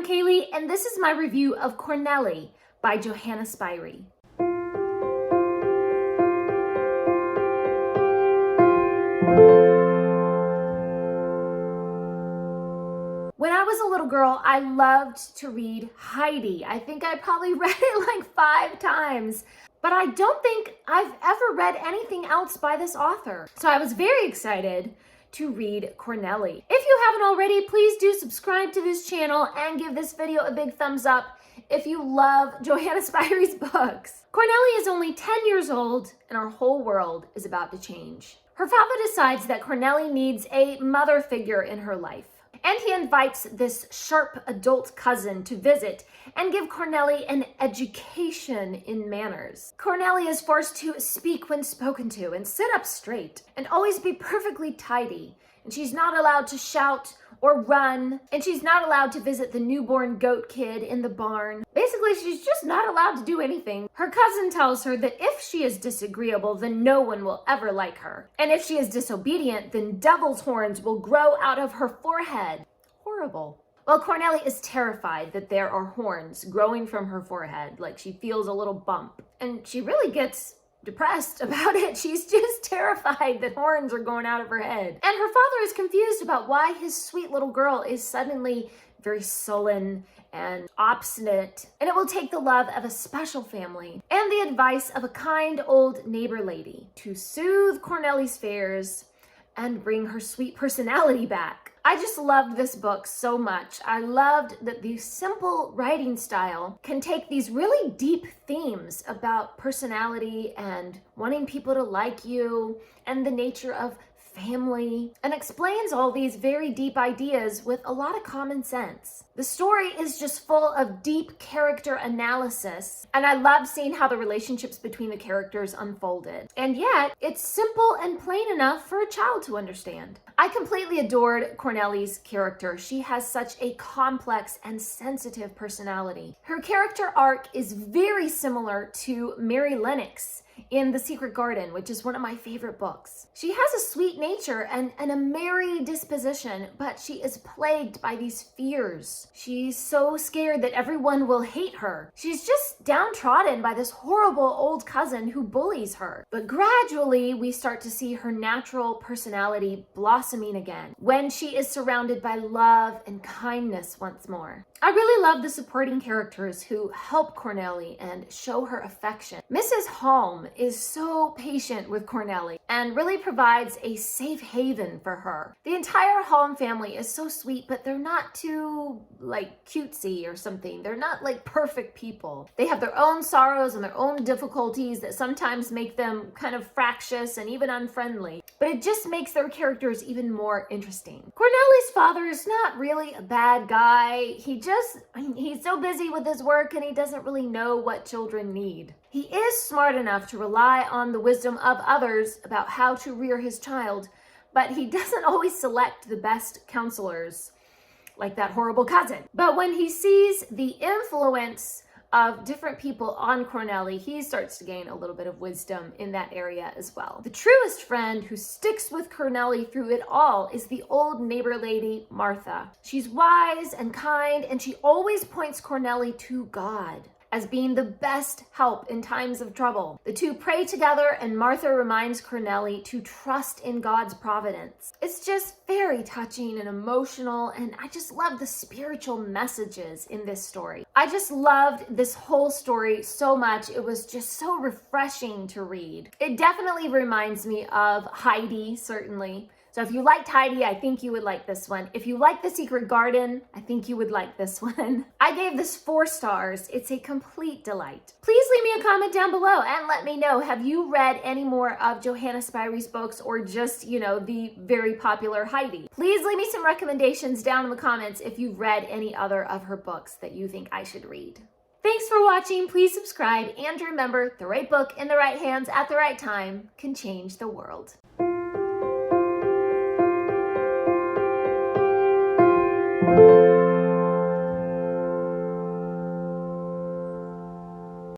I'm Kaylee, and this is my review of Cornelli by Johana Spyri. When I was a little girl, I loved to read Heidi. I think I probably read it like 5 times, but I don't think I've ever read anything else by this author. So I was very excited to read Cornelli. If you haven't already, please do subscribe to this channel and give this video a big thumbs up if you love Johana Spyri's books. Cornelli is only 10 years old and our whole world is about to change. Her father decides that Cornelli needs a mother figure in her life, and he invites this sharp adult cousin to visit and give Cornelli an education in manners. Cornelli is forced to speak when spoken to and sit up straight and always be perfectly tidy. And she's not allowed to shout or run, and she's not allowed to visit the newborn goat kid in the barn. Basically, she's just not allowed to do anything. Her cousin tells her that if she is disagreeable, then no one will ever like her. And if she is disobedient, then devil's horns will grow out of her forehead. Horrible. Well, Cornelli is terrified that there are horns growing from her forehead, like she feels a little bump. And she really gets depressed about it. She's just terrified that horns are going out of her head. And her father is confused about why his sweet little girl is suddenly very sullen and obstinate. And it will take the love of a special family and the advice of a kind old neighbor lady to soothe Cornelli's fears and bring her sweet personality back. I just loved this book so much. I loved that the simple writing style can take these really deep themes about personality and wanting people to like you and the nature of family, and explains all these very deep ideas with a lot of common sense. The story is just full of deep character analysis, and I love seeing how the relationships between the characters unfolded. And yet, it's simple and plain enough for a child to understand. I completely adored Cornelli's character. She has such a complex and sensitive personality. Her character arc is very similar to Mary Lennox in The Secret Garden, which is one of my favorite books. She has a sweet nature and a merry disposition, but she is plagued by these fears. She's so scared that everyone will hate her. She's just downtrodden by this horrible old cousin who bullies her. But gradually, we start to see her natural personality blossoming again when she is surrounded by love and kindness once more. I really love the supporting characters who help Cornelli and show her affection. Mrs. Halm is so patient with Cornelli and really provides a safe haven for her. The entire Halm family is so sweet, but they're not too cutesy or something. They're not like perfect people. They have their own sorrows and their own difficulties that sometimes make them kind of fractious and even unfriendly, but it just makes their characters even more interesting. Cornelli's father is not really a bad guy. He's so busy with his work and he doesn't really know what children need. He is smart enough to rely on the wisdom of others about how to rear his child, but he doesn't always select the best counselors, like that horrible cousin. But when he sees the influence of different people on Cornelli, he starts to gain a little bit of wisdom in that area as well. The truest friend who sticks with Cornelli through it all is the old neighbor lady, Martha. She's wise and kind, and she always points Cornelli to God as being the best help in times of trouble. The two pray together, and Martha reminds Cornelli to trust in God's providence. It's just very touching and emotional, and I just love the spiritual messages in this story. I just loved this whole story so much. It was just so refreshing to read. It definitely reminds me of Heidi, certainly. So if you liked Heidi, I think you would like this one. If you like The Secret Garden, I think you would like this one. I gave this 4 stars. It's a complete delight. Please leave me a comment down below and let me know, have you read any more of Johana Spyri's books or just, the very popular Heidi? Please leave me some recommendations down in the comments if you've read any other of her books that you think I should read. Thanks for watching. Please subscribe, and remember, the right book in the right hands at the right time can change the world.